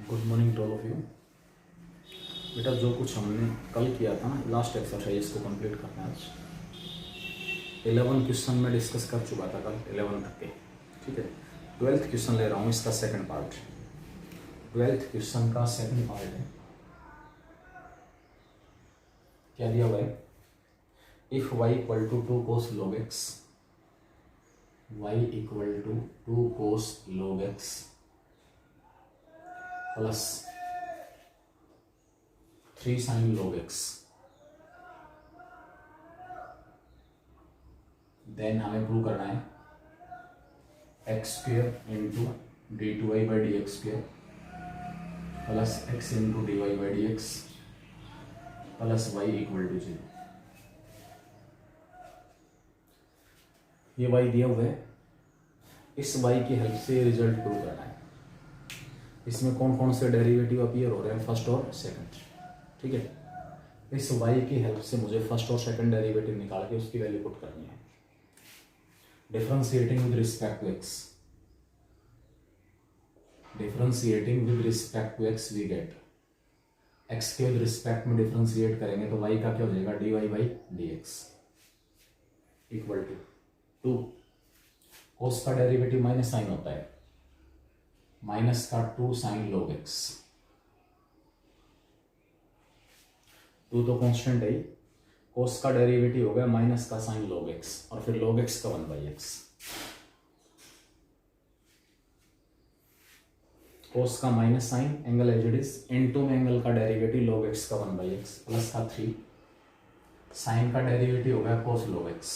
Good morning to all of you. बेटा जो कुछ हमने कल किया था ना, लास्ट एक्सरसाइज को कंप्लीट करना है आज। 11 क्वेश्चन में डिस्कस कर चुका था कल 11 तक के, ठीक है। 12th क्वेश्चन ले रहा हूँ, इसका सेकंड पार्ट। 12th क्वेश्चन का सेकंड पार्ट है, क्या दिया हुआ है? If y equal to 2 cos log x, y equal to 2 cos log x plus 3 sin log x, then हमें प्रूव करना है x square into d two y by d x square plus x into d y by d x plus y equal to 0। ये y दिया हुआ है, इस y की help से रिजल्ट प्रूव करना है। इसमें कौन कौन से डेरिवेटिव अपीयर हो रहे हैं, फर्स्ट और सेकंड, ठीक है। इस y की हेल्प से मुझे फर्स्ट और सेकंड डेरिवेटिव निकाल के उसकी वैल्यू पुट करनी है। Differentiating with respect to x, differentiating with respect to x we get x के विद रिस्पेक्ट में डिफरेंशिएट करेंगे तो y का क्या हो जाएगा, dy by d x equal to 2 cos का डेरिवेटिव माइनस साइन होता है, माइनस का 2 साइन log x। 2 तो कांस्टेंट है, cos का डेरिवेटिव हो गया माइनस का साइन log x और फिर log x का 1/x। cos का minus sine angle as it is, into में एंगल का डेरिवेटिव log x का 1/x प्लस का 3 साइन का डेरिवेटिव हो गया cos log x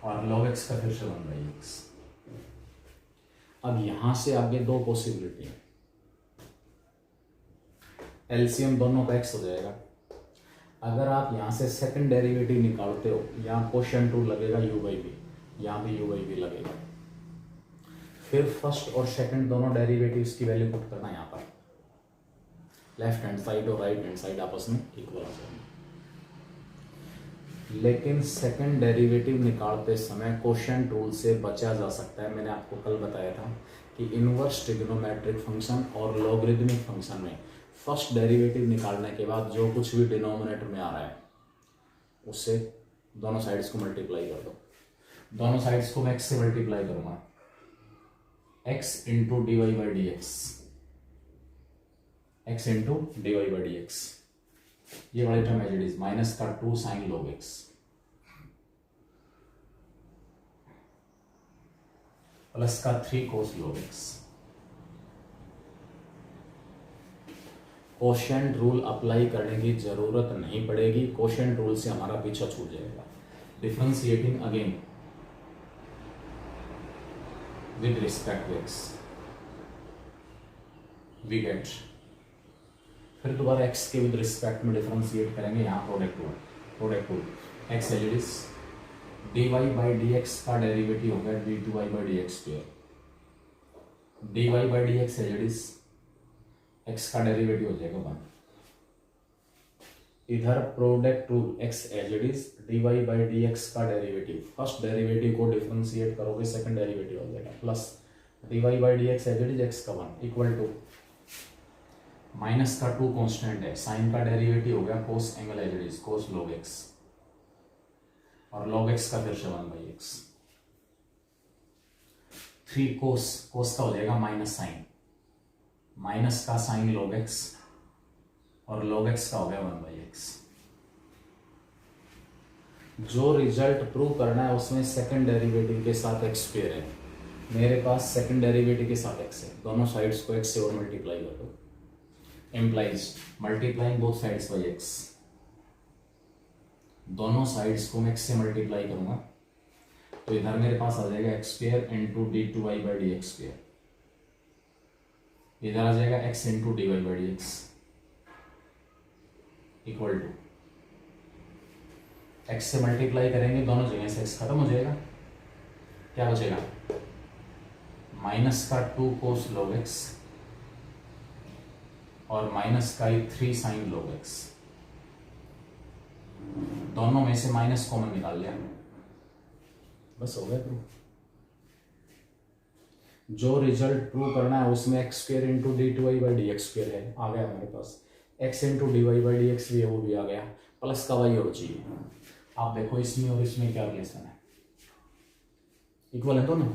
और log x का फिर से 1/x। अब यहां से आगे दो पॉसिबिलिटी है, एलसीएम दोनों का x हो जाएगा। अगर आप यहां से सेकंड डेरिवेटिव निकालते हो, यहाँ कोशेंट रूल लगेगा u बाई बी, यहाँ भी u बाई बी लगेगा। फिर फर्स्ट और सेकंड दोनों डेरिवेटिव्स की वैल्यू पुट करना यहाँ पर, लेफ्ट हैंड साइड और राइट हैंड साइड आपस में इक्वल हो जाएंगे। लेकिन सेकंड डेरिवेटिव निकालते समय कोशेंट रूल से बचा जा सकता है। मैंने आपको कल बताया था कि इनवर्स ट्रिग्नोमेट्रिक फंक्शन और लॉगरिदमिक फंक्शन में फर्स्ट डेरिवेटिव निकालने के बाद जो कुछ भी डिनोमिनेटर में आ रहा है उससे दोनों साइड्स को मल्टीप्लाई कर दो। दोनों साइड्स को मैं x से मल्टीप्लाई करूंगा, x into d y by d x, x into d y by d x, ये वाली term as it is, minus का 2 साइन log x प्लस का 3 cos log x। Quotient rule apply करने की जरूरत नहीं पड़ेगी, कोशेंट रूल से हमारा पीछा छूट जाएगा। Differentiating again with respect to x we get, फिर दोबारा x के विद रिस्पेक्ट में डिफरेंशिएट करेंगे, यहाँ product rule x as it is, dy by d x का डेरिवेटिव होगा d2y by d x square, dy by d x as it is, x का derivative हो जाएगा 1। इधर product rule x as it is, dy by d x का derivative, first derivative को differentiate करोगे second derivative हो जाएगा, plus dy by d x as it is x का 1 इक्वल टू माइनस का 2 कांस्टेंट है, साइन का डेरिवेटिव हो गया cos angle as it is, cos log x और log x का फिर से 1/x। 3 cos का हो जाएगा माइनस साइन, माइनस का साइन log x और log x का हो गया 1/x। जो रिजल्ट प्रूव करना है उसमें सेकंड डेरिवेटिव के साथ x स्क्वायर है, मेरे पास सेकंड डेरिवेटिव के साथ x है, दोनों साइड्स को x से और मल्टीप्लाई कर दो, implies multiplying both sides by x। दोनों साइड्स को मैं x से मल्टीप्लाई करूंगा तो इधर मेरे पास आ जाएगा x square into d two y by d x square, इधर आ जाएगा x into d y by d x equal to, x से मल्टीप्लाई करेंगे दोनों जगह से x खत्म हो जाएगा, क्या बचेगा, माइनस का 2 cos log x और माइनस का 3 साइन log x, दोनों में से माइनस कॉमन निकाल लिया, बस हो गया प्रूफ। जो रिजल्ट प्रूव करना है उसमें x square into d two y by d x square है, आ गया हमारे पास, x into d y by d x भी है, वो भी आ गया, प्लस का वाई और चाहिए। आप देखो इसमें और इसमें क्या रिलेशन है, इक्वल है तो ना,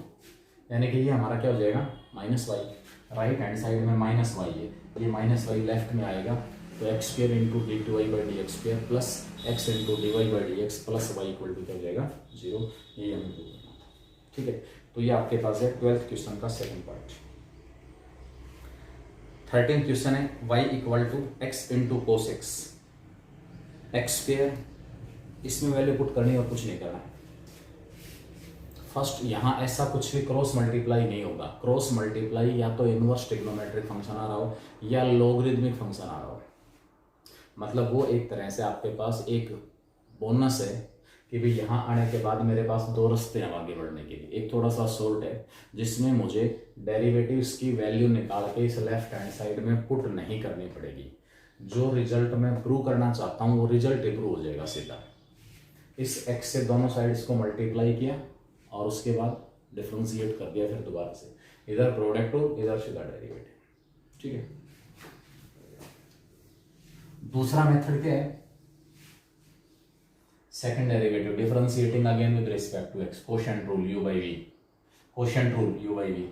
यानी कि ये हमारा क्या हो जाएगा minus y, right hand side में माइनस वाई है, ये माइनस वाई लेफ्ट में आएगा, तो x square into d two y by d x square plus x into d y by d x plus y equal to क्या हो जाएगा 0, ये हमें प्रूव करना था। ठीक है, तो ये आपके पास है 12th क्वेश्चन का सेकंड पार्ट। 13th क्वेश्चन है y equal to x into cos x square, इसमें वैल्यू पुट करनी और कुछ नहीं करना है। फर्स्ट यहाँ ऐसा कुछ भी क्रॉस मल्टीप्लाई नहीं होगा, क्रॉस मल्टीप्लाई या तो इनवर्स ट्रिग्नोमेट्रिक फंक्शन आ रहा हो या लॉगरिदमिक फंक्शन आ रहा हो, मतलब वो एक तरह से आपके पास एक बोनस है कि भाई यहाँ आने के बाद मेरे पास दो रास्ते हैं आगे बढ़ने के लिए। एक थोड़ा सा शॉर्ट है जिसमें मुझे डेरिवेटिव्स की वैल्यू निकाल के इस लेफ्ट हैंड साइड में पुट नहीं करनी पड़ेगी, जो रिजल्ट मैं प्रूव करना चाहता हूँ वो रिजल्ट ही प्रूव हो जाएगा सीधा। इस एक्स से दोनों साइड्स को मल्टीप्लाई किया और उसके बाद डिफ्रेंशिएट कर दिया, फिर दोबारा से इधर प्रोडक्ट हो इधर सीधा डेरिवेटिव। ठीक है, दूसरा मेथड क्या है, second derivative differentiating again with respect to x, quotient rule u by v, quotient rule u by v.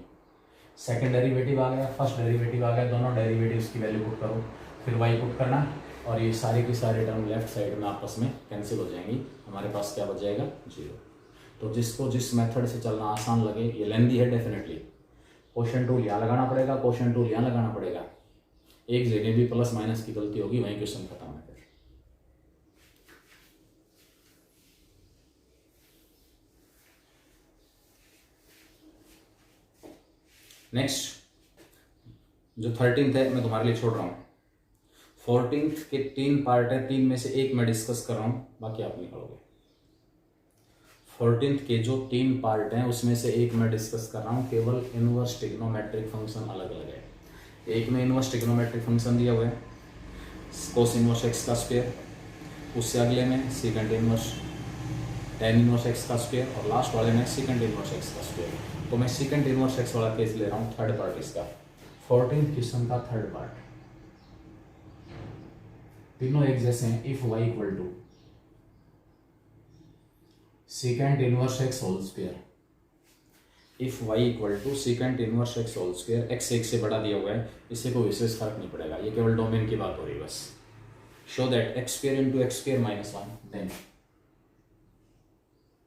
Second derivative आ गया, फर्स्ट डेरिवेटिव आ गया, दोनों डेरिवेटिव्स की वैल्यू पुट करो, फिर y पुट करना और ये सारे की सारे टर्म लेफ्ट साइड में आपस में कैंसिल हो जाएंगी, हमारे पास क्या बच जाएगा 0। तो जिसको जिस मेथड से चलना आसान लगे, ये लेंदी है डेफिनेटली, कोशेंट रूल यहाँ लगाना पड़ेगा, कोशेंट रूल यहाँ लगाना पड़ेगा, एक जगह भी प्लस माइनस की गलती होगी वहीं क्वेश्चन खत्म है। फिर नेक्स्ट जो 13th है मैं तुम्हारे लिए छोड़ रहा हूँ, 14th के 3 पार्ट है, 3 में से एक मैं डिस्कस कर रहा हूँ, बाकी आप निकालोगे। 14th के जो 3 पार्ट हैं उसमें से एक मैं डिस्कस कर रहा हूँ, केवल इनवर्स ट्रिग्नोमेट्रिक फंक्शन अलग अलग है। एक में इनवर्स ट्रिग्नोमेट्रिक फंक्शन दिया हुआ है कोस इनवर्स एक्स का स्क्वायर, उससे अगले में second inverse tan inverse x का स्क्वायर और लास्ट वाले में सेकंड इनवर्स एक्स का स्क्वायर। तो मैं सेकंड इनवर्स एक्स वाला केस ले रहा हूँ, थर्ड पार्ट इसका, 14th क्वेश्चन का थर्ड पार्ट। तीनों एक जैसे हैं, if y equal to second inverse x whole square, if y equal to second inverse x whole square, x एक से बड़ा दिया हुआ है, इससे कोई विशेष फर्क नहीं पड़ेगा, ये केवल डोमेन की बात हो रही है बस। Show that x square into x square minus 1, then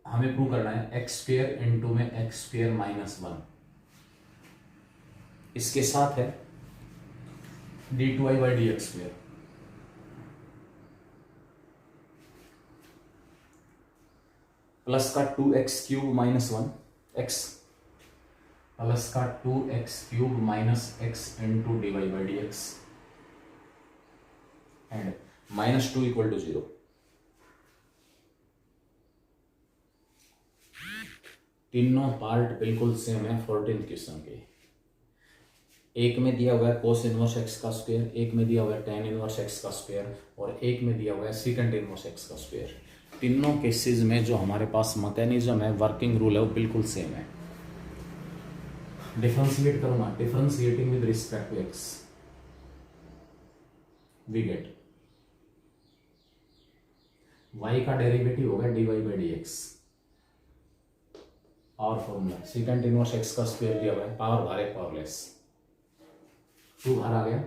हमें प्रूव करना है एक्स स्क्वायर इंटू में एक्स स्क्वायर माइनस 1, इसके साथ है d two y by d x square, plus का 2x cube minus 1 x, plus का 2x cube minus x into d y by d x and minus 2 equal to 0। तीनों part बिल्कुल same है 14th question के। एक में दिया हुआ है कोस इनवर्स एक्स का स्क्वायर, एक में दिया हुआ है tan इनवर्स एक्स का स्क्वायर और एक में दिया हुआ है सेकंड इनवर्स एक्स का स्क्वायर। तीनों केसेस में जो हमारे पास मैकेनिज्म है, वर्किंग रूल है, वो बिल्कुल सेम है। डिफरेंशिएट करूंगा, differentiating with respect to x, we get y का डेरिवेटिव होगा dy बाई डी एक्स और फॉर्मूला सेकंड इनवर्स एक्स का स्क्वायर दिया हुआ है, पावर भार एक पावरलेस, 2 बाहर आ गया,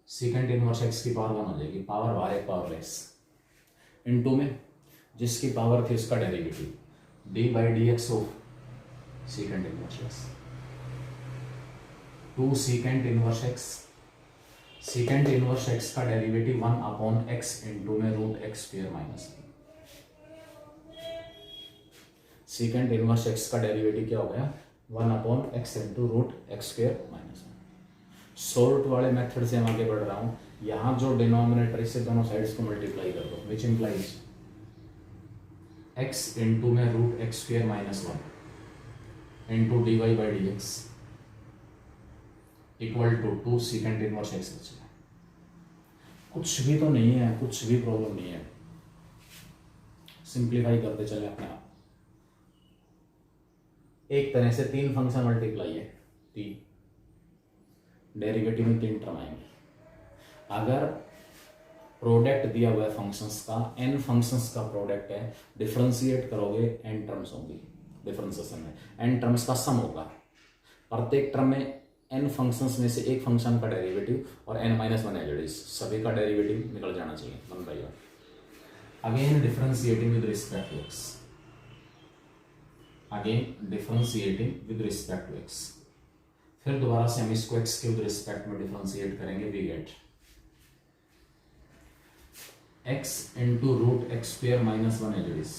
सेकंड इनवर्स एक्स की पावर 1 हो जाएगी, पावर भार एक पावरलेस, इनटू में जिसकी पावर थी उसका derivative d by d x of second inverse x, 2 second inverse x, second inverse x का डेरिवेटिव 1 अपॉन एक्स इंटू में root x square minus, second inverse x का डेरिवेटिव क्या हो गया 1 upon x into root x square minus 1। Short वाले method से हम आगे बढ़ रहा हूँ, यहाँ जो डिनोमिनेटर इससे दोनों साइड्स को मल्टीप्लाई कर दो, विच इंप्लाइज x इंटू में root x square minus 1 into d y by d x equal to 2 second inverse x बचेगा। कुछ भी तो नहीं है, कुछ भी प्रॉब्लम नहीं है, सिंप्लीफाई करते चले अपने आप। एक तरह से 3 फंक्शन मल्टीप्लाई है, 3 डेरिवेटिव में 3 टर्म आएंगे। अगर प्रोडक्ट दिया हुआ है फंक्शंस का, n फंक्शंस का प्रोडक्ट है, डिफरेंशिएट करोगे n टर्म्स होंगी, डिफरेंशिएशन में n टर्म्स का सम होगा। प्रत्येक टर्म में n फंक्शंस में से एक फंक्शन का डेरिवेटिव और n-1 एज सभी का डेरिवेटिव निकल जाना चाहिए 1/1। Again differentiating with respect to x, again differentiating with respect to x, फिर दोबारा से हम इसको x के विद रिस्पेक्ट में डिफरेंशिएट करेंगे। We get x into root x square minus 1 as it is,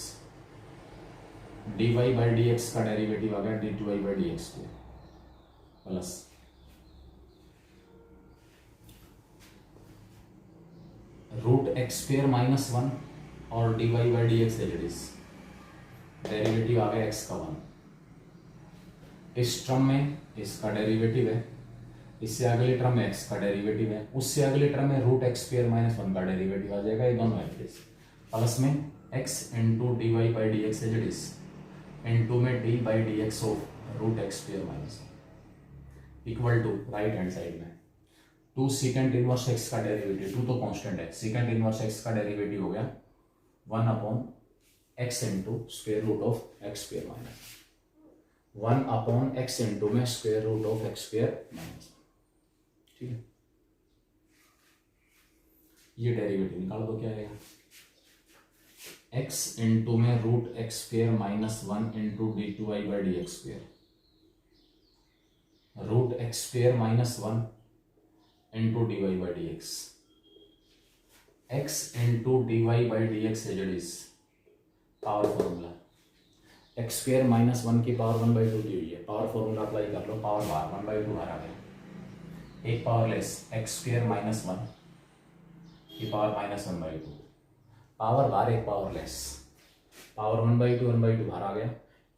dy by d x का derivative आ गया dy by d x square plus root x square minus 1 और dy by d x as it is, derivative आ गया x का 1। इस term में इसका डेरिवेटिव है, इससे अगले टर्म में x का डेरिवेटिव है, उससे अगले टर्म में रूट एक्स स्क्वेयर माइनस 1 का डेरिवेटिव आ जाएगा, ये दोनों है प्लस में x into d y by d x as it is into में d by d x of root x square minus 1 equal to right hand side में 2 second inverse x का derivative, 2 तो constant है, second inverse x का derivative हो गया 1 upon x into square root of x square minus 1 upon x into में square root of x square minus, ठीक है। ये डेरिवेटिव निकाल दो, क्या आएगा x इंटू में root x square minus 1 into d two y by d x square, root x square minus 1 into d y by d x, x into d y by d x as it is power formula, x square minus 1 की power 1/2 दी हुई है, power formula apply कर लो, power बार 1/2 बाहर आ गया, एक power less x square minus 1 की power minus 1/2, power बार एक power less, power 1/2 बाहर आ गया,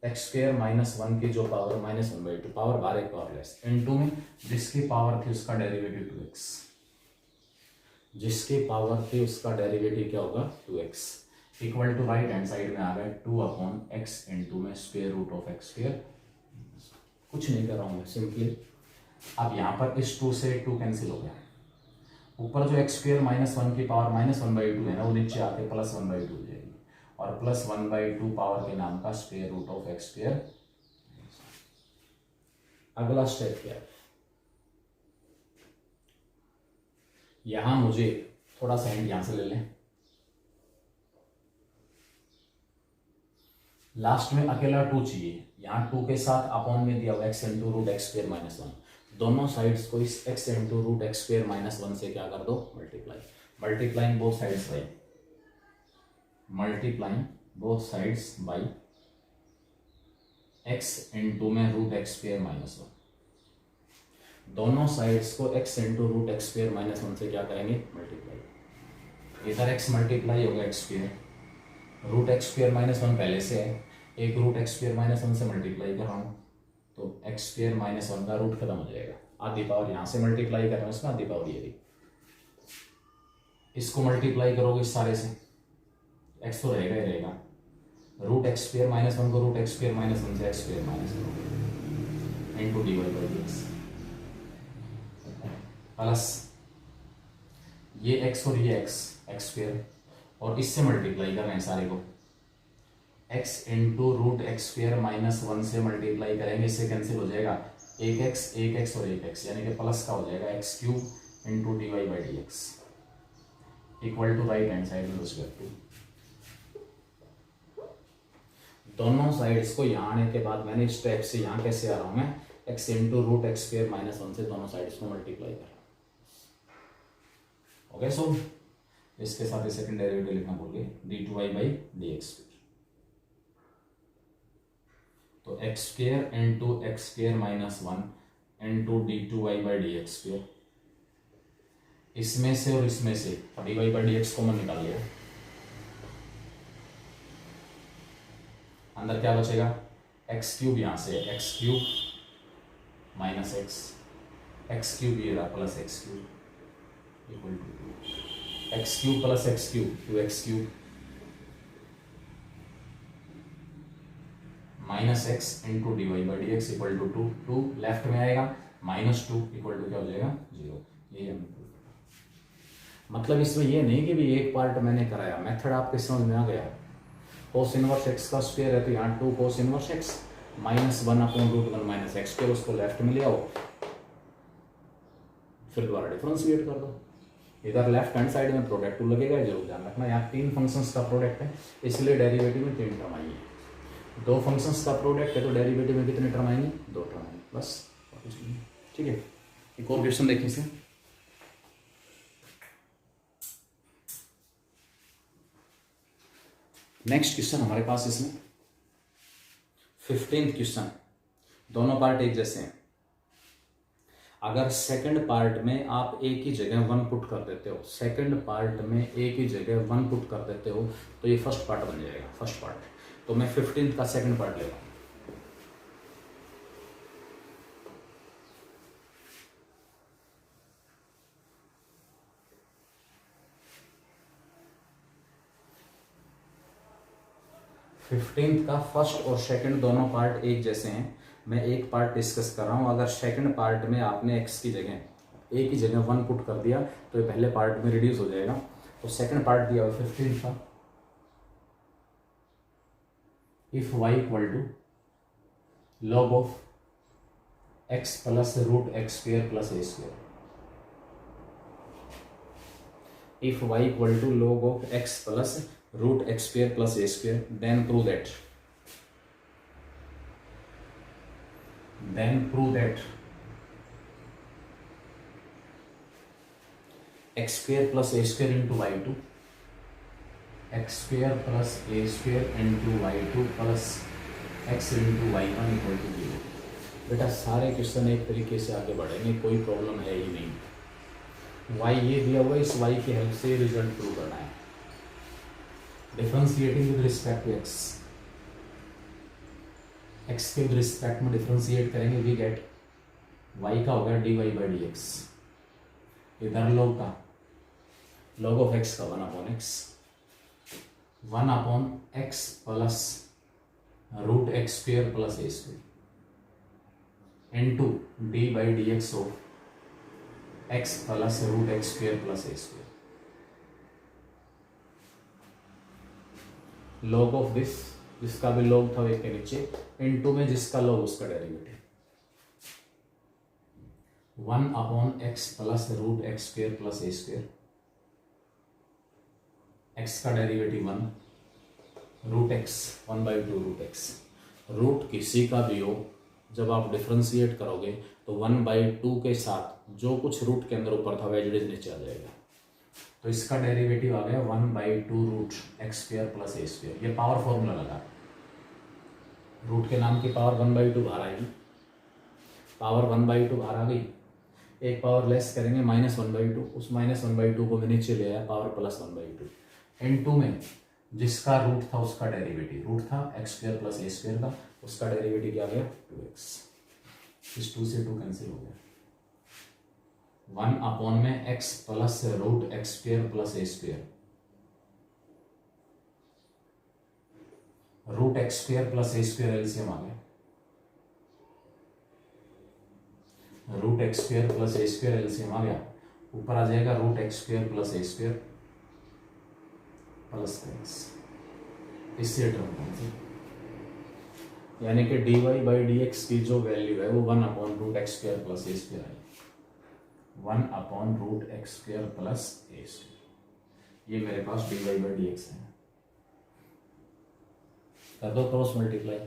एक्स स्क्वेयर माइनस 1 की जो पावर माइनस 1/2, पावर बार एक पावर लेस इनटू में जिसकी पावर थी उसका डेरिवेटिव 2x, जिसकी पावर थी उसका डेरिवेटिव क्या होगा 2x equal to right hand side में आ गया 2 अपॉन एक्स इंटू में square root of x square. कुछ नहीं कर रहा हूँ मैं, सिंपली अब यहाँ पर इस 2 से 2 कैंसिल हो गया, ऊपर जो एक्स स्क्वेयर माइनस 1 की पावर माइनस 1/2 है ना, वो नीचे आके प्लस 1/2 हो जाएगी और प्लस 1/2 पावर के नाम का square root of x square. अगला स्टेप क्या है, यहां मुझे थोड़ा सा हिंट यहां से ले लें, लास्ट में अकेला 2 चाहिए, यहाँ 2 के साथ अपॉन में दिया हुआ x into root x square minus 1, दोनों साइड्स को इस x into root x square minus 1 से क्या कर दो multiply, multiplying both sides by, multiplying both sides by x into में रूट एक्स स्क्वेयर माइनस 1, दोनों साइड्स को x into root x square minus 1 से क्या करेंगे मल्टीप्लाई, इधर x मल्टीप्लाई होगा x square, root x square minus 1 पहले से है, एक रूट एक्स स्क्वेयर माइनस 1 से मल्टीप्लाई कर रहा हूँ तो एक्स स्क्वेयर माइनस 1 का रूट खत्म हो जाएगा, आधी पावर यहाँ से मल्टीप्लाई कर रहे हैं उसमें आधी पावर ये थी, इसको मल्टीप्लाई करोगे इस सारे से एक्स तो रहेगा ही रहेगा, रूट एक्स स्क्वेयर माइनस 1 को रूट एक्स स्क्वेयर माइनस 1 से x square minus 1 into d y by d x plus ये एक्स और ये एक्स एक्स स्क्वेयर और इससे मल्टीप्लाई कर रहे हैं सारे को, x into root x square minus 1 से मल्टीप्लाई करेंगे, इससे कैंसिल हो जाएगा एक एक्स और एक एक्स यानी कि प्लस का हो जाएगा x cube into d y by d x equal to right hand side में रिस्पेक्ट टू, दोनों साइड्स को यहाँ आने के बाद मैंने इस स्टेप से यहाँ कैसे आ रहा हूँ मैं, x into root x square minus 1 से दोनों साइड्स को मल्टीप्लाई कर रहा हूँ। ओके सो इसके साथ ही सेकंड डेरिवेटिव लिखना भूल गए d two y by d x, तो x square into x square minus 1 into d two y by d x square, इसमें से और इसमें से d y by d x common निकाल लिया, अंदर क्या बचेगा एक्स क्यूब, यहाँ से x cube minus x cube ये रहा plus x cube equal to x cube plus x cube 2x cube minus x into d y by d x equal to 2, 2 left में आएगा, -2 इक्वल टू क्या हो जाएगा 0। ये हम मतलब इसमें ये नहीं कि भी एक पार्ट मैंने कराया, मेथड आपके समझ में आ गया। कोस इनवर्स एक्स का स्क्वायर है तो यहाँ 2 कोस inverse x -1/√1 minus x square, उसको लेफ्ट में ले आओ, फिर दोबारा डिफरेंशिएट कर दो। इधर लेफ्ट हैंड साइड में प्रोडक्ट 2 लगेगा, जरूर ध्यान रखना। यहाँ 3 फंक्शंस का प्रोडक्ट है, इसलिए डेरिवेटिव में 3 टर्म आएंगी। 2 फंक्शंस का प्रोडक्ट है तो डेरिवेटिव में कितने टर्म आएंगे, 2 टर्म आएंगे, बस कुछ नहीं। ठीक है, एक और क्वेश्चन देखिए इसे। नेक्स्ट क्वेश्चन हमारे पास इसमें 15th क्वेश्चन, दोनों पार्ट एक जैसे हैं। अगर सेकंड पार्ट में आप एक ही जगह 1 पुट कर देते हो, सेकंड पार्ट में एक ही जगह 1 पुट कर देते हो तो ये फर्स्ट पार्ट बन जाएगा, फर्स्ट पार्ट। तो मैं 15th का सेकंड पार्ट ले रहा हूं। फिफ्टींथ का फर्स्ट और सेकंड दोनों पार्ट एक जैसे हैं। मैं एक पार्ट डिस्कस कर रहा हूं। अगर सेकंड पार्ट में आपने एक्स की जगह एक ही जगह 1 पुट कर दिया तो ये पहले पार्ट में रिड्यूस हो जाएगा। तो सेकंड पार्ट दिया हुआ 15 का, if y equal to log of x plus root x square plus a square, if y equal to log of x plus root x square plus a square, then prove that x square plus a square into y2, x square plus a square into y2 plus x into y1 equal to 0। बेटा सारे question एक तरीके से आगे बढ़ेंगे, कोई problem है ही नहीं। y ये दिया हुआ है, इस y की हेल्प से रिजल्ट प्रूव करना है। Differentiating with respect to x, x के रिस्पेक्ट में डिफरेंशिएट करेंगे, वी गेट y का होगा dy बाई डी एक्स, इधर log का log ऑफ x का 1/x, 1/x plus root x square plus a square into d by d x of x plus root x square plus a square, log of this, जिसका भी log था एक के नीचे, into में जिसका log उसका derivative, 1/x plus root x square plus a square, x का derivative 1, root x 1/2 root x. रूट किसी का भी हो, जब आप डिफरेंशिएट करोगे तो 1/2 के साथ जो कुछ रूट के अंदर ऊपर था वह नीचे आ जाएगा। तो इसका डेरिवेटिव आ गया 1/2 root x square plus a square. ये पावर फॉर्मूला लगा, रूट के नाम की पावर 1/2 बाहर आएगी, पावर 1/2 बाहर आ गई, एक पावर लेस करेंगे -1/2, उस -1/2 को भी नीचे ले आया, पावर +1/2 इनटू में जिसका रूट था उसका डेरिवेटिव, रूट था x square plus a square का, उसका डेरिवेटिव क्या आ गया 2x, इस 2 से 2 कैंसिल हो गया, 1 में x plus root x square plus a square, root x square plus a square LCM आ गया, root x square plus a square LCM आ गया, ऊपर आ जाएगा root x square plus a square plus x, इससे टर्म कैंसिल, यानी कि d y by d x की जो वैल्यू है वो 1/रूट x square plus a square आई, 1/रूट x square plus a square. ये मेरे पास d y by d x है, कर दो cross multiply,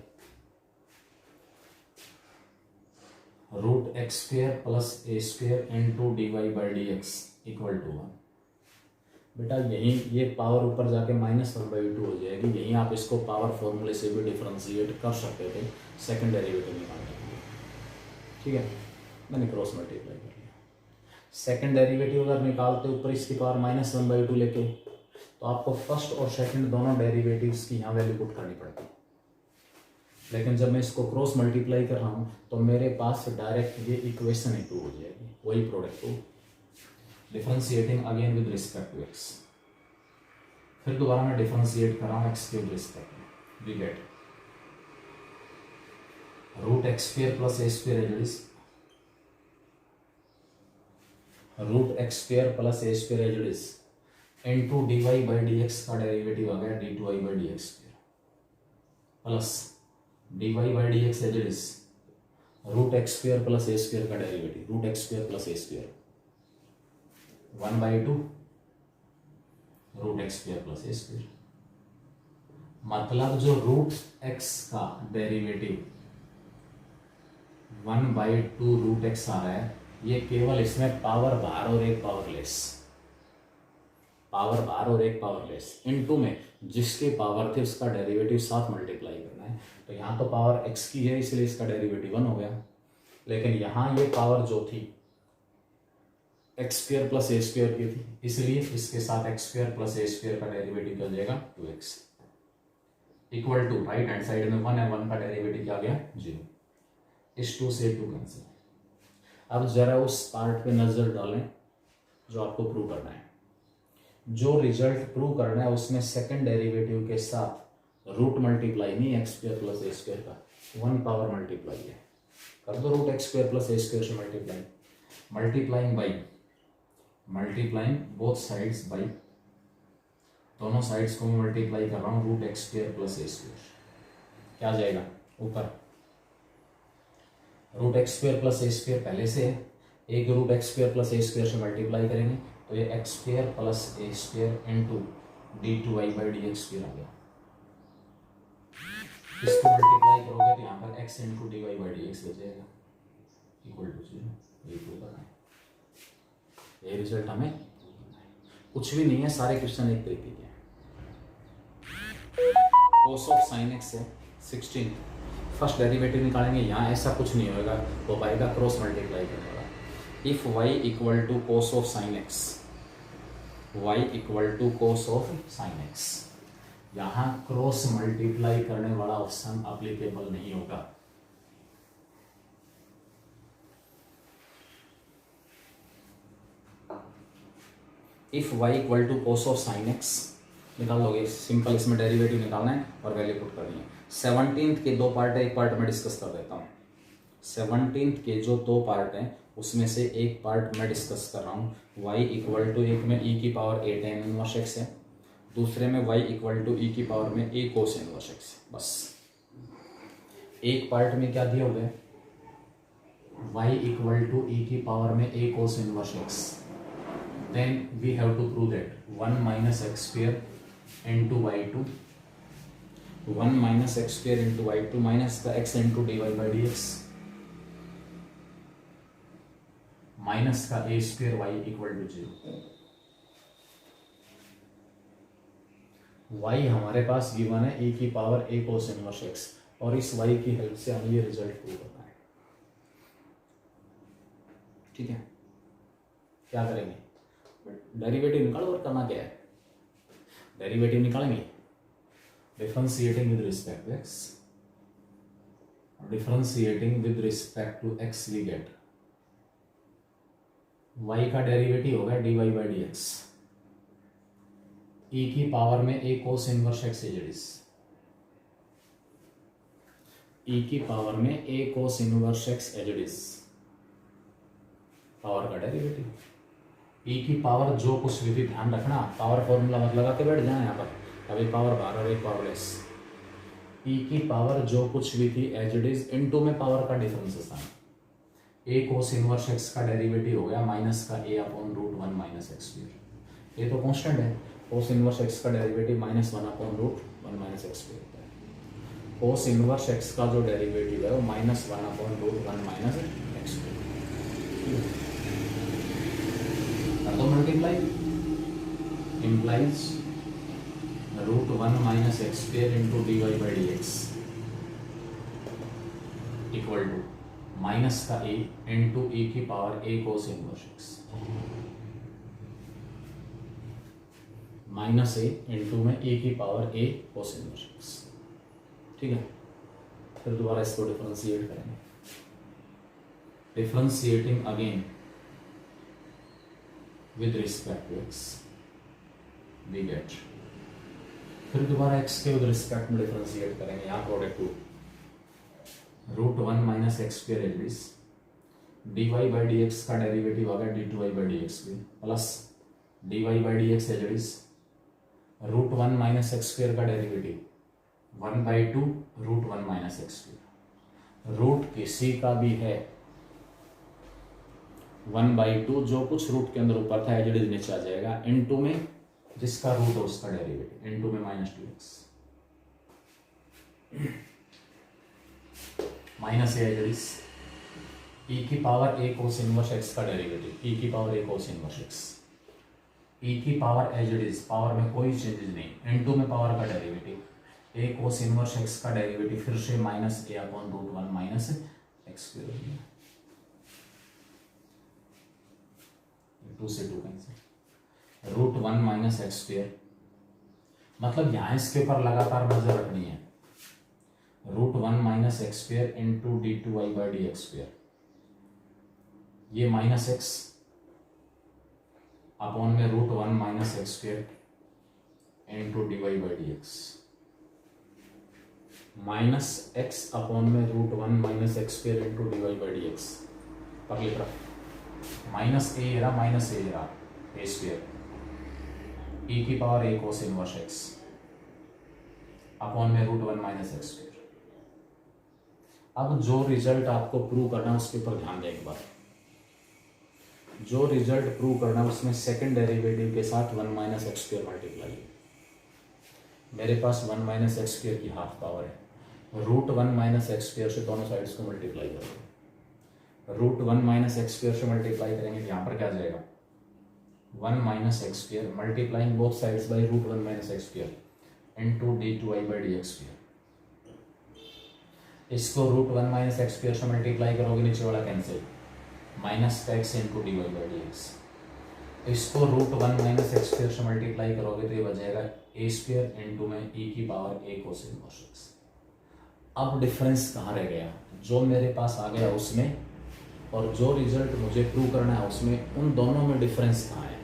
root x square plus a square into d y by d x equal to 1। बेटा यहीं ये पावर ऊपर जाके -1/2 हो जाएगी, यहीं आप इसको पावर फॉर्मूले से भी डिफरेंशिएट कर सकते थे सेकंड डेरिवेटिव निकालने के लिए। ठीक है, मैंने क्रॉस मल्टीप्लाई कर लिया। सेकंड डेरिवेटिव अगर निकालते ऊपर इसकी पावर -1/2 लेके, तो आपको फर्स्ट और सेकंड दोनों डेरिवेटिव्स की यहाँ वैल्यू पुट करनी पड़ती, लेकिन जब मैं इसको क्रॉस मल्टीप्लाई कर रहा हूँ तो मेरे पास डायरेक्ट ये इक्वेशन ही 2 हो जाएगी, वही product 2, differentiating again with respect to x, फिर दोबारा मैं डिफरेंशिएट कर रहा हूँ एक्स के with respect, we get root x square plus a square as it is, root x square plus a square as it is into d y by d x का derivative आ गया d two y by d x square plus d y by d x as it is root x square plus a square का derivative root x square plus a square 1/2 root x square plus a square. मतलब जो root x का derivative 1/2 root x आ रहा है, ये केवल इसमें पावर बाहर और एक पावर लेस, पावर बाहर और एक पावर लेस इनटू में जिसके पावर थे उसका डेरिवेटिव साथ मल्टीप्लाई करना है। तो यहाँ तो पावर x की है इसलिए इसका डेरिवेटिव 1 हो गया, लेकिन यहाँ ये पावर जो थी x square plus a square की थी, इसलिए इसके साथ x square plus a square का डेरिवेटिव क्या हो जाएगा 2x equal to right hand side में 1 है, 1 का डेरिवेटिव क्या आ गया 0, इस 2 से 2 कैंसिल। अब जरा उस पार्ट पे नजर डालें जो आपको प्रूव करना है। जो रिजल्ट प्रूव करना है उसमें सेकंड डेरिवेटिव के साथ रूट मल्टीप्लाई नहीं x square plus a square का 1 पावर मल्टीप्लाई है, कर दो root x square plus a square से multiply, multiplying by multiplying both sides by, दोनों साइड्स को मैं मल्टीप्लाई कर रहा हूँ root x square plus a square, क्या आ जाएगा ऊपर root x square plus a square पहले से है, एक root x square plus a square से मल्टीप्लाई करेंगे तो ये x square plus a square into d two y by d x square आ गया। इसको मल्टीप्लाई करोगे तो यहाँ पर x into d y by d x बचेगा इक्वल टू 0। ये प्रूव करना है, ये रिजल्ट हमें कुछ भी नहीं है, सारे क्वेश्चन एक तरीके के हैं। कोस ऑफ साइन एक्स है 16, फर्स्ट डेरिवेटिव निकालेंगे, यहाँ ऐसा कुछ नहीं होगा, वो पाएगा क्रॉस मल्टीप्लाई करने वाला। If y equal to cos of sine x, y equal to cos of sine x, यहाँ क्रॉस मल्टीप्लाई करने वाला ऑप्शन अप्लीकेबल नहीं होगा। If y equal to cos of sine x निकाल लोगे, सिंपल इसमें डेरिवेटिव निकालना है और वैल्यू पुट करनी है। 17th के 2 पार्ट है, एक पार्ट में डिस्कस कर देता हूँ। 17th के जो 2 पार्ट हैं उसमें से एक पार्ट मैं डिस्कस कर रहा हूँ। y इक्वल टू एक में e की power a tan inverse x है, दूसरे में y इक्वल टू e की पावर में a कोस इनवर्स x है। बस एक पार्ट में क्या दिया हुआ है, y इक्वल टू e की पावर में a cos inverse x, then we have to prove that 1 minus x square into y2, 1 minus x square into y2 minus the x into dy by dx minus का a square y equal to 0। y हमारे पास given है a की power a cos inverse x, और इस y की help से हमें ये रिजल्ट प्रूव करना है। ठीक है, क्या करेंगे, डेरिवेटिव निकालो और करना क्या है, डेरिवेटिव निकालेंगे, differentiating with respect to x, differentiating with respect to x we get y का डेरिवेटिव होगा dy बाई dx, e की पावर में a cos inverse x as, e की पावर में a cos inverse x as, power का derivative, e की power जो कुछ भी थी, ध्यान रखना पावर फॉर्मूला मत लगा के बैठ जाए यहाँ पर, अभी पावर बाहर और एक पावर लेस, e की पावर जो कुछ भी थी एज इट इज इनटू में पावर का डिफरेंस था, a कोस इनवर्स x का डेरिवेटिव हो गया माइनस का a upon root 1 minus x square, ये तो कांस्टेंट है, कोस इनवर्स x का derivative minus 1 upon root 1 minus x square होता है, कोस इनवर्स x का जो डेरिवेटिव है वो minus 1 upon root 1 minus x square, तो multiply implies root 1 minus x square into d y by d x equal to minus का a into e की power a cos inverse x, minus a into में e की power a cos inverse x। ठीक है, फिर दोबारा इसको differentiate करेंगे, differentiating again with respect to x we get, फिर दोबारा x के विद रिस्पेक्ट में डिफरेंशिएट करेंगे, यहाँ product to root one minus x square as is dy by d x का डेरिवेटिव आ गया d two y by d x भी plus dy by d x as is root one minus x square का derivative 1/2 root one minus x square. Root किसी का भी है 1/2, जो कुछ रूट के अंदर ऊपर था एज इट इज नीचे आ जाएगा, इनटू में जिसका रूट हो उसका डेरिवेटिव, इनटू में -2x minus a as it is e की power a cos inverse x का डेरिवेटिव, e की power a cos inverse x, e की power as it is, power में कोई चेंजेस नहीं, इनटू में पावर का derivative a cos inverse x का डेरिवेटिव फिर से minus a upon root one minus x square हो गया, 2 से 2 cancel, root one minus x square. मतलब यहां इसके ऊपर लगातार नजर रखनी है, root one minus x square into d two y by d x square, ये माइनस एक्स अपॉन में root one minus x square into d y by d x, minus x upon में root one minus x square into d y by d x, अगली तरफ minus a रहा minus a रहा a square, e की power a cos inverse x upon में root one minus x square. अब जो result आपको प्रूव करना है उसके ऊपर ध्यान दें एक बार, जो रिजल्ट प्रूव करना है उसमें सेकंड डेरिवेटिव के साथ one minus x square multiply, मेरे पास वन माइनस एक्स स्क्वायर की हाफ पावर है, root one minus x square से दोनों साइड्स को मल्टीप्लाई करेंगे, root one minus x square से मल्टीप्लाई करेंगे तो यहाँ पर क्या आ जाएगा, one minus x square multiplying both sides by root one minus x square into d two y by d x square. इसको root one minus x square से मल्टीप्लाई करोगे नीचे वाला कैंसिल, माइनस का x into d y by d x. इसको root one minus x square से multiply करोगे तो ये बचेगा ए स्क्वायर इंटू में ई की पावर ए कोस इनवर्स एक्स। अब डिफरेंस कहाँ रह गया, जो मेरे पास आ गया उसमें और जो रिजल्ट मुझे प्रूव करना है उसमें, उन दोनों में डिफरेंस कहाँ है,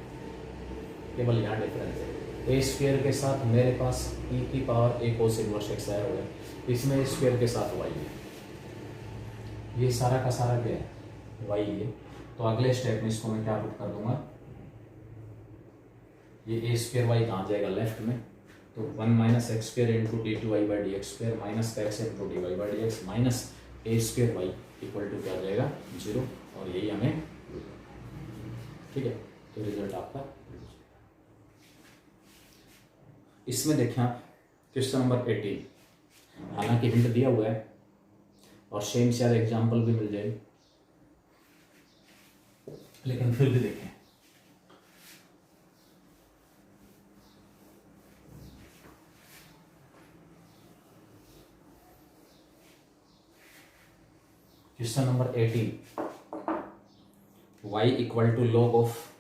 केवल यहाँ डिफरेंस है। ए स्क्वायर के साथ मेरे पास ई की पावर ए कोस इनवर्स एक्स आया हुआ है, इसमें ए स्क्वायर के साथ वाई है, ये सारा का सारा क्या है वाई है। तो अगले स्टेप में इसको मैं क्या पुट कर दूंगा, ये ए स्क्वायर वाई कहाँ जाएगा लेफ्ट में, तो one minus x square into d two y by d x square minus का x into d y by d x minus a square y equal to क्या आ जाएगा 0, और यही हमें ठीक है। तो रिजल्ट आपका इसमें देखें आप क्वेश्चन नंबर 18, हालांकि हिंट दिया हुआ है और सेम शायद एग्जाम्पल भी मिल जाए, लेकिन फिर भी देखें। Question number 18, y equal to log of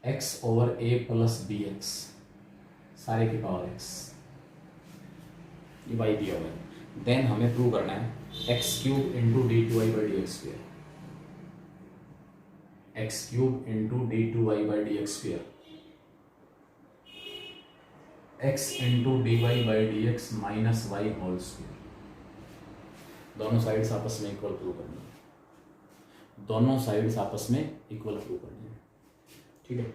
x over a plus b x, सारे की पावर x, ये y दिया हुआ है। देन हमें प्रूव करना है x cube into d two y by d x square, x cube into d two y by d x square, x into d y by d x minus y whole square. दोनों sides आपस में equal prove करनी है, दोनों sides आपस में equal prove करनी है, ठीक है।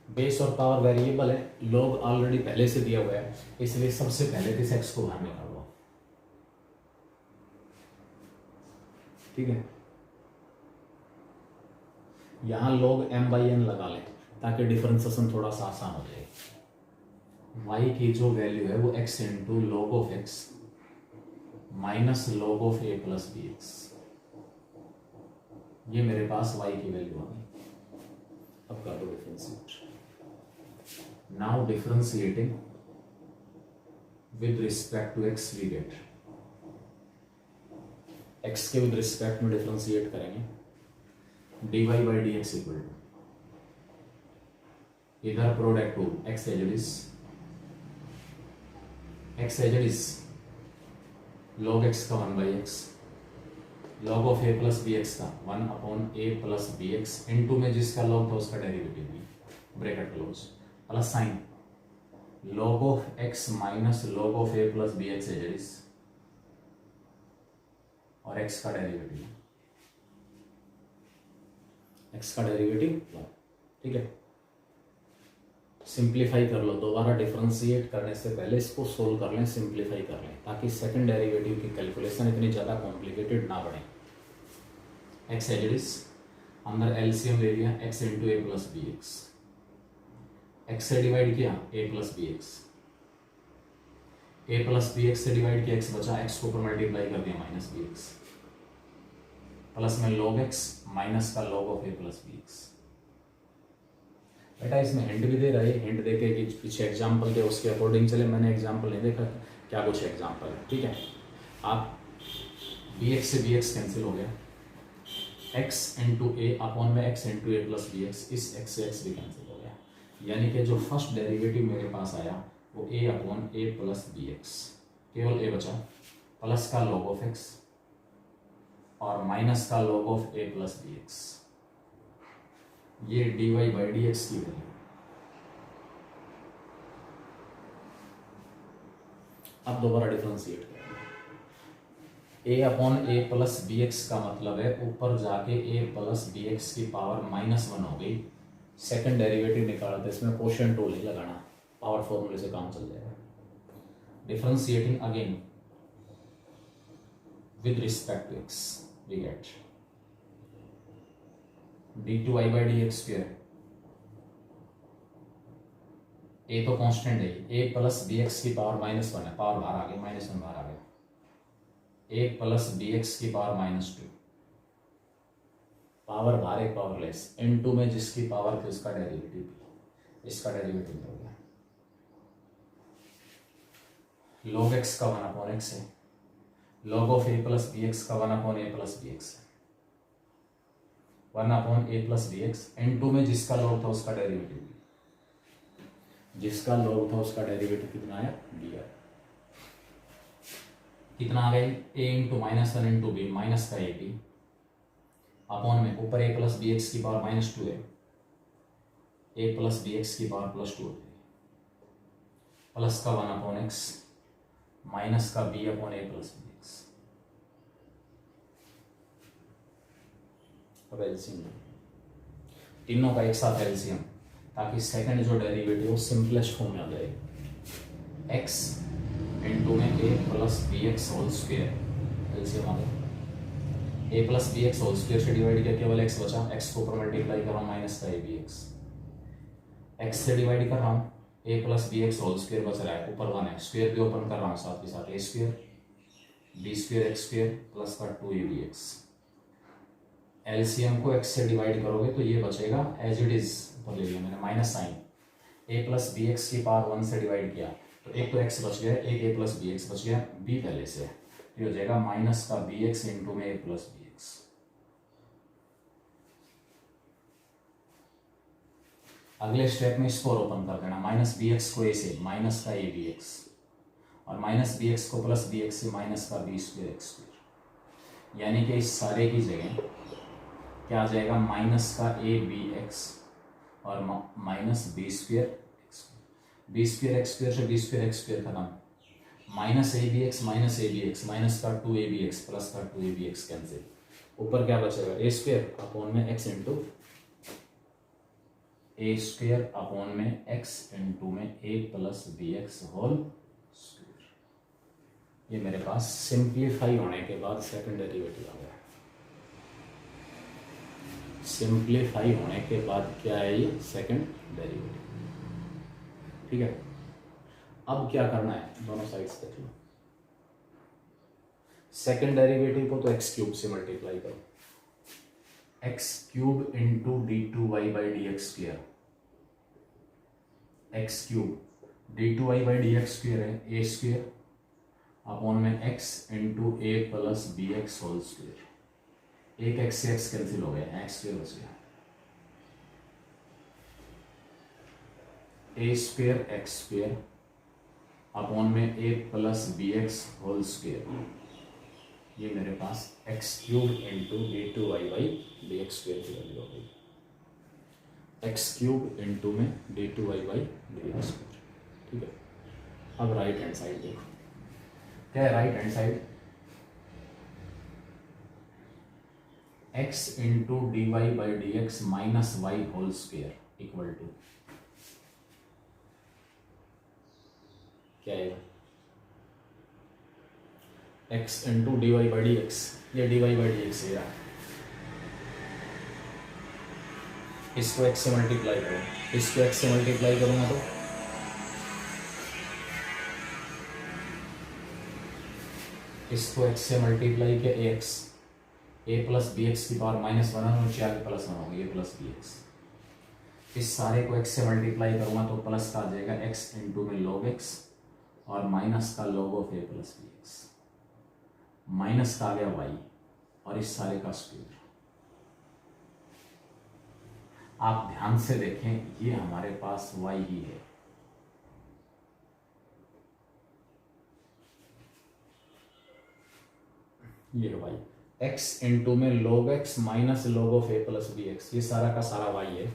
बेस और पावर वेरिएबल है, लॉग ऑलरेडी पहले से दिया हुआ है, इसलिए सबसे पहले इस एक्स को बाहर निकालो, ठीक है। यहां log m/n लगा लें ताकि डिफरेंशिएशन थोड़ा सा आसान हो जाए। y की जो वैल्यू है वो x into log of x minus log of a plus b x, ये मेरे पास y की वैल्यू आ गई। अब कर दो differentiate, now differentiating with respect to x we get, x के विद रिस्पेक्ट में डिफरेंशिएट करेंगे, dy by d x equal to इधर product to x as it is log x का 1/x, log of a plus b x का 1 upon a plus b x into में जिसका log था उसका derivative भी, bracket close, plus sine log of x minus log of a plus b x as और x का derivative, x का derivative, ठीक है। सिंप्लीफाई कर लो, दोबारा डिफरेंशिएट करने से पहले इसको सोल्व कर लें, सिंप्लीफाई कर लें, ताकि सेकंड डेरिवेटिव की कैलकुलेशन इतनी ज़्यादा कॉम्प्लिकेटेड ना बने। x एज इट इज, अंदर एलसीएम ले लिया x into a plus b x, x से डिवाइड किया a plus b x, a plus b x से डिवाइड किया x बचा, x को ऊपर मल्टीप्लाई कर दिया माइनस बी एक्स, प्लस में log x माइनस का log of a plus b x. बेटा इसमें हिंट भी दे रहा है, हिंट देके कि पीछे एग्जाम्पल के उसके अकॉर्डिंग चले, मैंने एग्जाम्पल नहीं देखा क्या कुछ एग्जाम्पल है, ठीक है। आप बी एक्स से बी एक्स कैंसिल हो गया, x इंटू ए अपॉन में x into a plus b x, इस x से x भी कैंसिल हो गया, यानी कि जो फर्स्ट डेरिवेटिव मेरे पास आया वो a upon a plus b x, केवल a बचा, प्लस का log ऑफ x और माइनस का log of a plus b x, ये dy बाई डी एक्स की वैल्यू। अब दोबारा डिफरेंशिएट करेंगे, a upon a plus b x का मतलब है ऊपर जाके a प्लस बी एक्स की पावर -1 हो गई। सेकंड डेरिवेटिव निकालते इसमें क्वोशिएंट रूल ही लगाना, पावर फॉर्मूले से काम चल जाएगा। Differentiating again with respect to x we get d2i by d x square, a तो कांस्टेंट है, a प्लस बी एक्स की पावर -1 है, पावर बाहर आ गई, -1 बाहर आ गया, a प्लस बी एक्स की पावर -2, पावर बाहर एक पावर लेस, इनटू में जिसकी पावर थी उसका डेरिवेटिव, इसका डेरिवेटिव हो गया log x का 1 अपॉन x है, log of a plus b x का 1 upon a plus b x है, 1 upon a plus b x, into में जिसका log था उसका डेरिवेटिव, जिसका log था उसका डेरिवेटिव कितना आया, दिया कितना आ गया, a into -1 into b, minus का ए बी अपॉन में ऊपर a प्लस बी एक्स की पावर -2 है, a प्लस बी एक्स की पावर +2 होती है, प्लस का 1 अपॉन एक्स माइनस का b upon a plus b x. अब एलसीएम तीनों का एक साथ एलसीएम, ताकि सेकंड जो डेरिवेटिव हो सिंपलेस्ट फॉर्म में आ जाए, x इंटू में a plus b x whole square, LCM आ गया, a plus b x whole square से डिवाइड किया, केवल x बचा, x को ऊपर मल्टीप्लाई कर रहा हूँ माइनस का ए बी एक्स, x से डिवाइड कर रहा हूँ, a plus b x whole square बच रहा है, ऊपर 1 है, स्क्वायर भी ओपन कर रहा हूँ साथ के साथ, a square b square x square plus का 2ab x। एलसीएम को x से डिवाइड करोगे तो ये बचेगा एज इट इज, ऊपर ले लिया मैंने minus sign, a plus b x की पावर 1 से डिवाइड किया तो एक तो x बच गया, एक a प्लस बी एक्स बच गया, b पहले से ये हो जाएगा माइनस का बी एक्स इंटू में a प्लस बी एक्स। अगले स्टेप में इसको ओपन कर देना, माइनस बी एक्स को a से माइनस का ए बी एक्स, और माइनस बी एक्स को प्लस बी एक्स से माइनस का बी स्क्वायर एक्स स्क्वायर, यानी कि इस सारे की जगह क्या आ जाएगा, माइनस का ए बी एक्स और minus b square x, b square x square से बी स्क्वायर एक्स स्क्वायर खत्म, minus a b x minus a b x, minus का 2ab x प्लस का 2ab x कैंसिल, ऊपर क्या बचेगा, a square upon में x into a square upon में x into में a plus b x whole square. ये मेरे पास सिंप्लीफाई होने के बाद सेकंड डेरिवेटिव आ गया, सिंप्लीफाई होने के बाद क्या है, ये सेकंड डेरिवेटिव, ठीक है। अब क्या करना है, दोनों साइड्स देख लो, सेकंड डेरिवेटिव को तो एक्स क्यूब से मल्टीप्लाई करो, x cube into d2y by d x square, x cube d2y by d x square है ए स्क्वायर अपॉन में x into a plus b x whole square, एक x से x cancel हो गया, x square बच गया, a square x square upon में a plus b x whole square, ये मेरे पास x cube into d2y by d x square की वैल्यू हो गई। एक्स क्यूब इंटू में d two y by d x square. ठीक है, अब राइट हैंड साइड देखो, क्या है right hand side, x into d y by d x minus y whole square equal to क्या आएगा, x into d y by d x, ये d y by d x है, इसको x से multiply करो, इसको एक्स से multiply करूंगा तो इसको एक्स से मल्टीप्लाई किया एक्स, ए प्लस बी एक्स की पावर माइनस वन और चार प्लस वन होगी, ए प्लस बी एक्स, इस सारे को एक्स से मल्टीप्लाई करूंगा तो प्लस का आ जाएगा एक्स इंटू में लॉग एक्स और माइनस का log of a plus b x, minus का आ गया वाई और इस सारे का स्क्वायर। आप ध्यान से देखें, ये हमारे पास y ही है, ये y, x इंटू में log x minus log of a plus b x, ये सारा का सारा y है,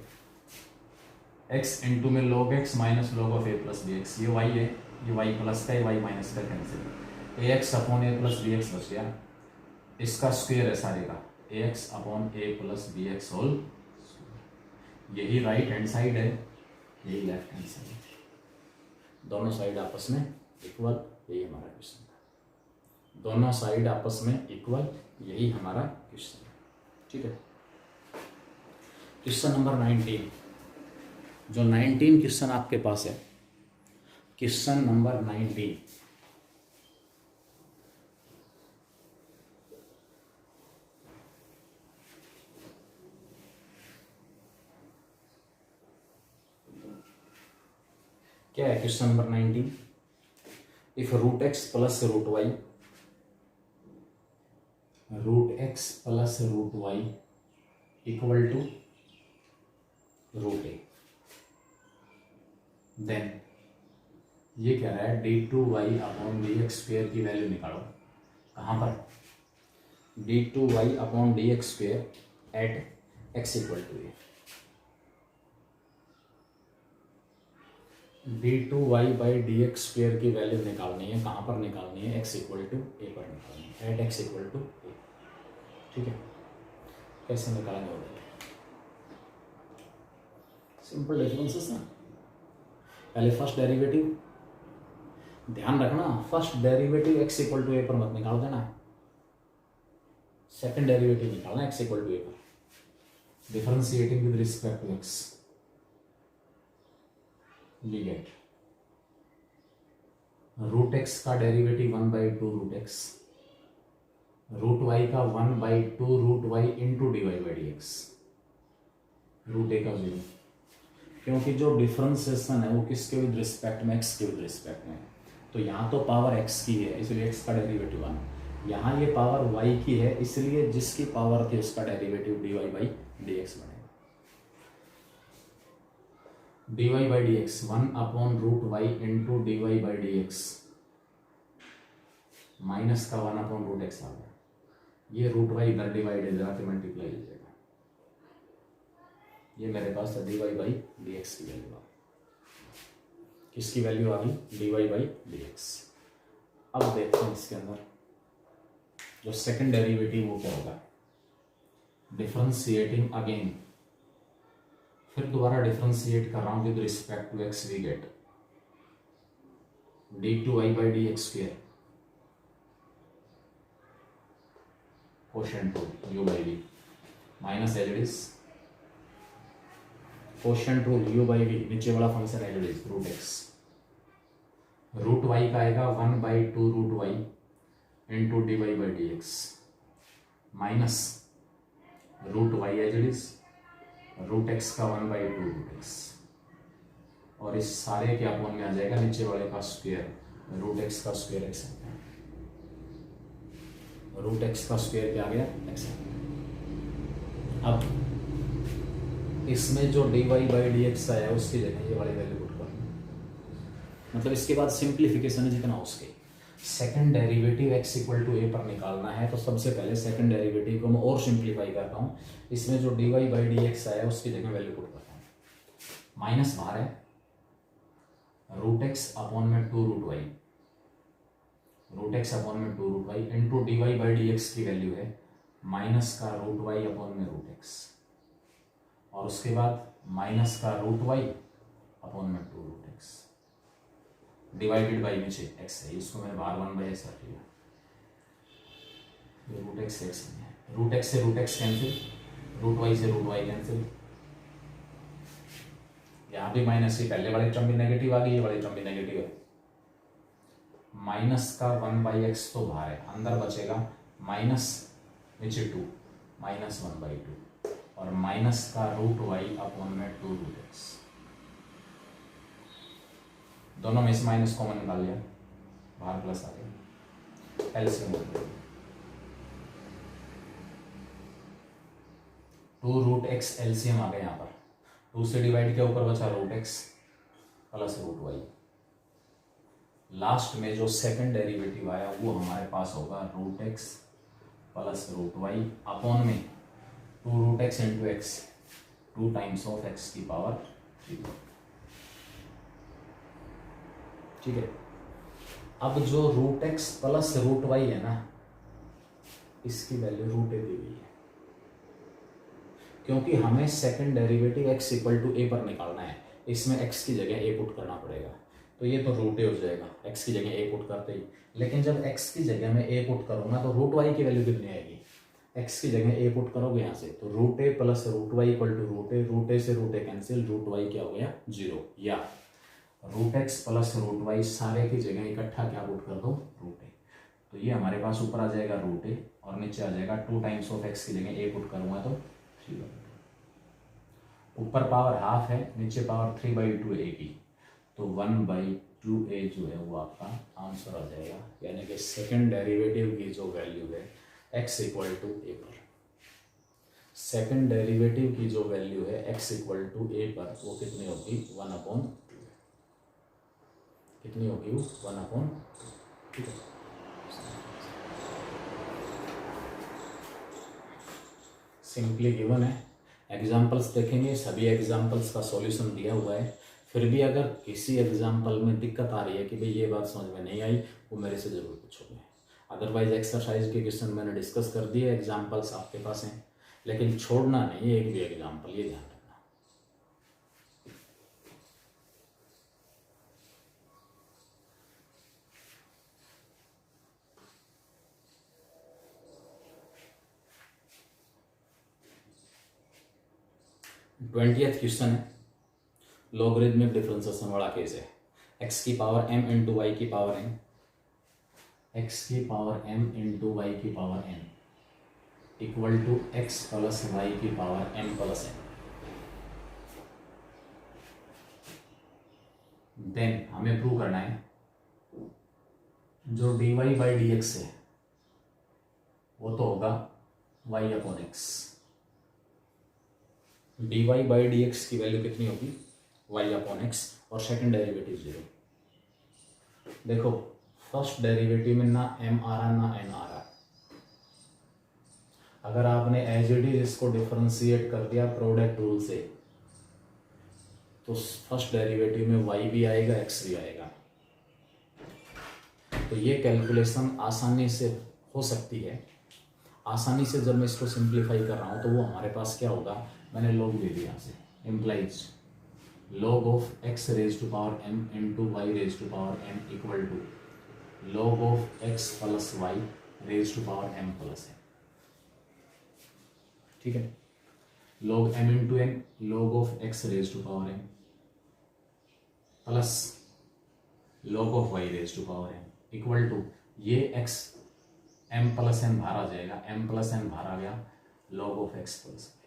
x इंटू में log x minus log of a plus b x, ये y है, ये y प्लस का, ये y माइनस का cancel, ax upon a plus b x बच गया, इसका स्क्वायर है सारे का, ax upon a plus b x whole, यही राइट हैंड साइड है, यही लेफ्ट हैंड साइड है, दोनों साइड आपस में इक्वल, यही हमारा क्वेश्चन है, दोनों साइड आपस में इक्वल, यही हमारा क्वेश्चन है। ठीक है, क्वेश्चन नंबर 19, जो 19 क्वेश्चन आपके पास है, क्वेश्चन नंबर 19, क्या है question number 19, if root x plus root y, root x plus root y equal to root a, then ये कह रहा है d two y upon d x square की वैल्यू निकालो, कहाँ पर, d two y upon d x square at x equal to a, d two y by d x square की value निकालनी है, कहाँ पर निकालनी है, एक्स इक्वल टू ए पर निकालनी है, एट एक्स इक्वल टू ए। ठीक है, कैसे निकालेंगे वो देखिए, सिंपल डिफरेंसेस ना, पहले फर्स्ट डेरिवेटिव, ध्यान रखना first derivative x equal to a पर मत निकाल देना, सेकंड डेरिवेटिव निकालना एक्स इक्वल टू ए पर, differentiating with respect to x, लिगेट रूट एक्स का derivative 1/2 root x, root y का 1/2 root y into d y by d x, root a का 0, क्योंकि जो डिफरेंशिएशन है वो किसके विद रिस्पेक्ट में, एक्स के विद रिस्पेक्ट में, तो यहाँ तो पावर एक्स की है इसलिए एक्स का डेरिवेटिव 1, यहाँ ये पावर वाई की है इसलिए जिसकी पावर थी उसका derivative d y by d x बनेगा, d y by d x 1 upon root y into d y by d x minus का 1 अपॉन रूट एक्स आ गया, ये रूट वाई इधर डिवाइड इधर के मल्टीप्लाई हो जाएगा, ये मेरे पास है d y by d x की वैल्यू आ, किसकी वैल्यू आ गई, d y by d x. अब देखते हैं इसके अंदर जो सेकंड डेरिवेटिव वो क्या होगा, डिफरेंशिएटिंग अगेन, फिर दोबारा डिफरेंशिएट कर रहा हूं with respect to x, we get d two y by d x square quotient rule u by v minus as it is quotient rule u by v, नीचे वाला function as it is root x, root y का आएगा 1/2 root y into d y by d x minus root y as it is root x का 1/2 root x, और इस सारे के upon में आ जाएगा नीचे वाले का स्क्वायर, रूट एक्स का स्क्वायर एक्स, रूट एक्स का स्क्वायर क्या आ गया एक्स। अब इसमें जो d y by d x आया उसकी जगह ये वाली वैल्यू पुट कर, मतलब इसके बाद सिंप्लीफिकेशन है जितना उसके, second derivative x equal to a पर निकालना है, तो सबसे पहले सेकंड डेरिवेटिव को मैं और सिंप्लीफाई करता हूँ, इसमें जो d y by d x आया उसकी जगह वैल्यू पुट करता हूँ, माइनस बाहर है, रूट एक्स अपॉन में 2 root y, root x upon में 2 root y into d y by d x की वैल्यू है माइनस का रूट वाई अपॉन में रूट एक्स, और उसके बाद माइनस का रूट वाई अपॉन में 2 रूट एक्स डिवाइडेड बाई नीचे एक्स है, इसको मैंने बाहर 1 बाई एक्स रख लिया, रूट एक्स एक्स नहीं है, रूट एक्स से root x cancel, root y से रूट वाई कैंसिल, यहाँ भी माइनस ही, पहले वाली टर्म भी नेगेटिव आ गई, ये वाली टर्म भी नेगेटिव है, माइनस का 1 बाई एक्स तो बाहर है, अंदर बचेगा माइनस नीचे 2 माइनस 1 बाई 2 और माइनस का रूट वाई अपॉन में 2 रूट एक्स, दोनों में से माइनस कॉमन निकाल लिया, बाहर प्लस आ गया, एलसीएम 2 रूट एक्स एलसीएम आ गया, यहाँ पर 2 से डिवाइड किया, ऊपर बचा root x plus root y, last में जो सेकंड डेरिवेटिव आया वो हमारे पास होगा root x plus root y upon में 2 root x into x, 2 times of x की पावर 3। ठीक है, अब जो root x plus root y है ना, इसकी वैल्यू रूट ए दी हुई है, क्योंकि हमें second derivative x equal to a पर निकालना है, इसमें x की जगह a पुट करना पड़ेगा, तो ये तो रूट ए हो जाएगा x की जगह a पुट करते ही, लेकिन जब x की जगह मैं a पुट करूंगा तो रूट y की वैल्यू कितनी आएगी, x की जगह a पुट करोगे यहाँ से तो root a plus root y equal to root a से root a cancel, root y क्या हो गया 0, या root x plus root y सारे की जगह इकट्ठा क्या पुट कर दो रूट ए, तो ये हमारे पास ऊपर आ जाएगा रूट ए और नीचे आ जाएगा 2 टाइम्स ऑफ x की जगह a पुट करूंगा तो 3/2, ऊपर पावर हाफ है, नीचे पावर 3/2 ए की, तो 1/2 ए जो है वो आपका आंसर आ जाएगा, यानी कि सेकंड डेरिवेटिव की जो वैल्यू है x इक्वल टू ए पर, सेकंड डेरिवेटिव की जो वैल्यू है x इक्वल टू ए पर वो कितनी होगी 1/2, कितनी होगी 1/2, ठीक है। सिंपली गिवन है, एग्जाम्पल्स देखेंगे, सभी एग्जाम्पल्स का सॉल्यूशन दिया हुआ है, फिर भी अगर किसी एग्जाम्पल में दिक्कत आ रही है कि भाई ये बात समझ में नहीं आई, वो मेरे से ज़रूर पूछोगे, अदरवाइज एक्सरसाइज के क्वेश्चन मैंने डिस्कस कर दिए, एग्जाम्पल्स आपके पास हैं, लेकिन छोड़ना नहीं एक भी एग्जाम्पल, ये ध्यान रखना। ट्वेंटियथ क्वेश्चन है, लॉगरिथमिक डिफरेंशिएशन वाला केस है, x की पावर m इंटू वाई की पावर n, x की पावर m इंटू वाई की power n equal to x plus y की power m plus n, then हमें प्रूव करना है जो dy बाई डी एक्स है वो तो होगा y upon x, dy by d x की वैल्यू कितनी होगी y अपॉन एक्स और सेकंड डेरिवेटिव 0। देखो फर्स्ट डेरिवेटिव में ना m आ रहा ना n आ रहा, अगर आपने एज इट इज इसको डिफरेंशिएट कर दिया प्रोडक्ट रूल से तो फर्स्ट डेरिवेटिव में y भी आएगा x भी आएगा, तो ये कैलकुलेशन आसानी से हो सकती है। आसानी से जब मैं इसको सिंप्लीफाई कर रहा हूँ तो वो हमारे पास क्या होगा, मैंने लॉग दे दिया यहाँ से, implies log of x raise to power m into y raise to power m equal to log of x plus y raise to power m plus m, ठीक है, log m into n log of x raise to power m plus log of y raise to power m equal to ये x m plus n बाहर आ जाएगा, m plus n बाहर आ गया log of x plus y,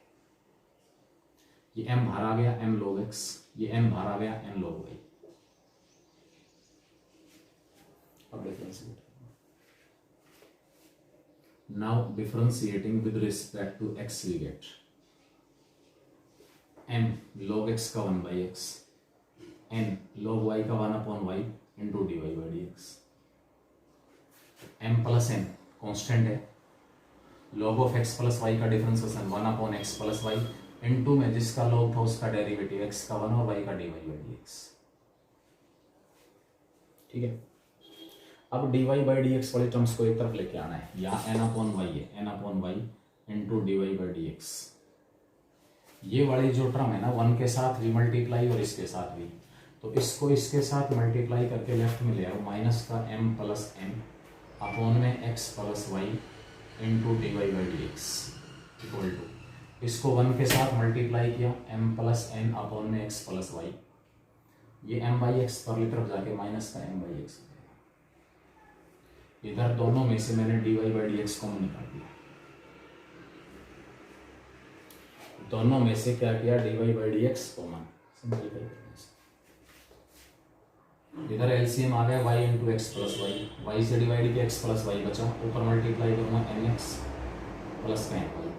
ये m बाहर आ गया m log x, ये m बाहर आ गया n log y। अब differentiate, now differentiating with respect to x we get m log x का 1/x, n log y का 1/y into dy by d x, m plus n constant है, log of x plus y का differentiation 1/x plus y into में जिसका log था उसका derivative x का 1 और y का dy बाई dx। ठीक है, अब dy बाई dx वाले टर्म्स को एक तरफ लेके आना है। यहाँ n अपॉन y है, n upon y into dy by dx। ये वाली जो टर्म है ना 1 के साथ भी मल्टीप्लाई और इसके साथ भी, तो इसको इसके साथ मल्टीप्लाई करके लेफ्ट में ले आओ, माइनस का m प्लस n अपॉन में x plus y into d y by d x equal to, इसको 1 के साथ मल्टीप्लाई किया m प्लस n अपॉन में x प्लस वाई, ये m बाई एक्स परली तरफ जाके माइनस का m बाई एक्स, इधर दोनों में से मैंने d y by d x common निकाल दिया, दोनों में से क्या किया d y by d x common, simplify करने से इधर एलसीएम आ गया y into x plus y, y से डिवाइड किया x प्लस वाई बचा, ऊपर मल्टीप्लाई करूंगा एन एक्स प्लस का n y,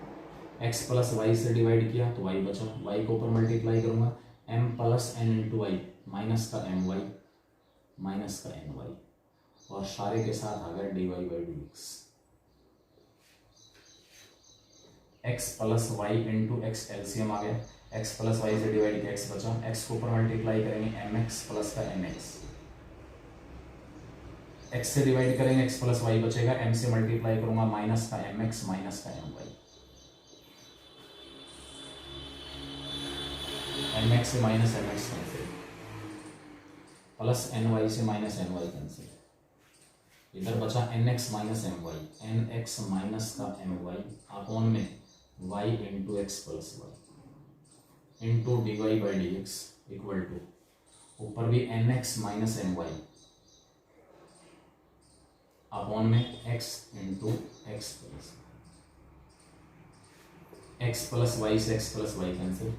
x plus y से डिवाइड किया तो y बचा, y को ऊपर मल्टीप्लाई करूंगा m plus n into y minus का एम वाई माइनस का एन वाई, और सारे के साथ आ गया d y by d x, x plus y into x LCM आ गया, एक्स प्लस वाई से डिवाइड किया एक्स बचा, एक्स को ऊपर मल्टीप्लाई करेंगे एम एक्स प्लस का एन एक्स, एक्स से डिवाइड करेंगे एक्स प्लस वाई बचेगा, एम से मल्टीप्लाई करूंगा माइनस का एम एक्स माइनस का एम वाई, एम एक्स से minus m x cancel, plus n y से माइनस एन वाई कैंसिल, इधर बचा n x minus m y, n x minus का एम वाई अपॉन में y into x plus y into d y by d x equal to, ऊपर भी n x minus m y upon में x into x plus y से x plus y cancel,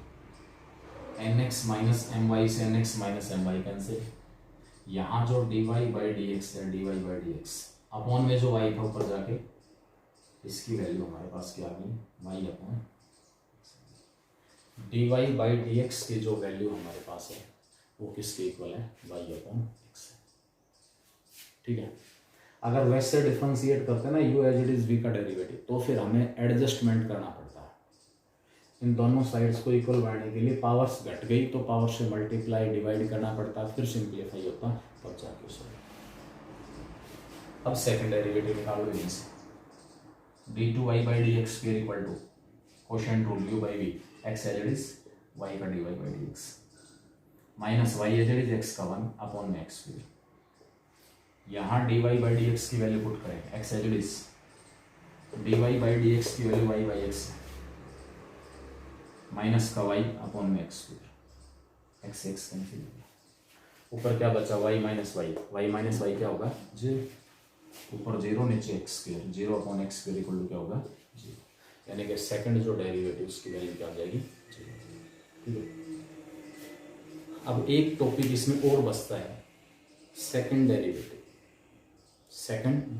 n x minus m Y से n x minus m y cancel, यहाँ जो d y by d x है d y by d x upon में जो y था ऊपर जाके इसकी वैल्यू हमारे पास क्या आ गई y upon d y by d x की जो वैल्यू हमारे पास है वो किसके इक्वल है y अपॉन एक्स। ठीक है, अगर वैसे डिफरेंशिएट करते हैं ना u as it is v का डेरिवेटिव, तो फिर हमें एडजस्टमेंट करना पड़ता है, इन दोनों साइड्स को इक्वल बनाने के लिए पावर्स घट गई तो पावर से मल्टीप्लाई डिवाइड करना पड़ता है, फिर सिंप्लीफाई होता तब जाके उसको। अब सेकंड डेरिवेटिव निकालो यहीं से, d two y by d x square equal to quotient rule u by v, x as it is y का d y by d x minus y as it is x का 1 upon में x square, यहाँ d y by d x की value put करें, x as it is d y by d x की value y by x minus का y upon में x square, x x cancel हो गया, ऊपर क्या बचा y minus y minus y क्या होगा जी, ऊपर जीरो नीचे x square, zero upon x square equal to क्या होगा जीरो, यानी कि सेकंड जो डेरिवेटिव उसकी वैल्यू क्या हो जाएगी जीरो। ठीक है, अब एक टॉपिक इसमें और बचता है, second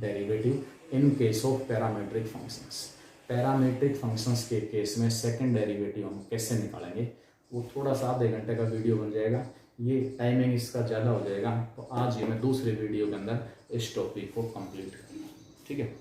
derivative in case of parametric functions. Parametric functions के केस में सेकंड डेरिवेटिव हम कैसे निकालेंगे, वो थोड़ा सा आधे घंटे का वीडियो बन जाएगा, ये टाइमिंग इसका ज़्यादा हो जाएगा, तो आज ये मैं दूसरे वीडियो के अंदर इस टॉपिक को कंप्लीट करूँगा। ठीक है।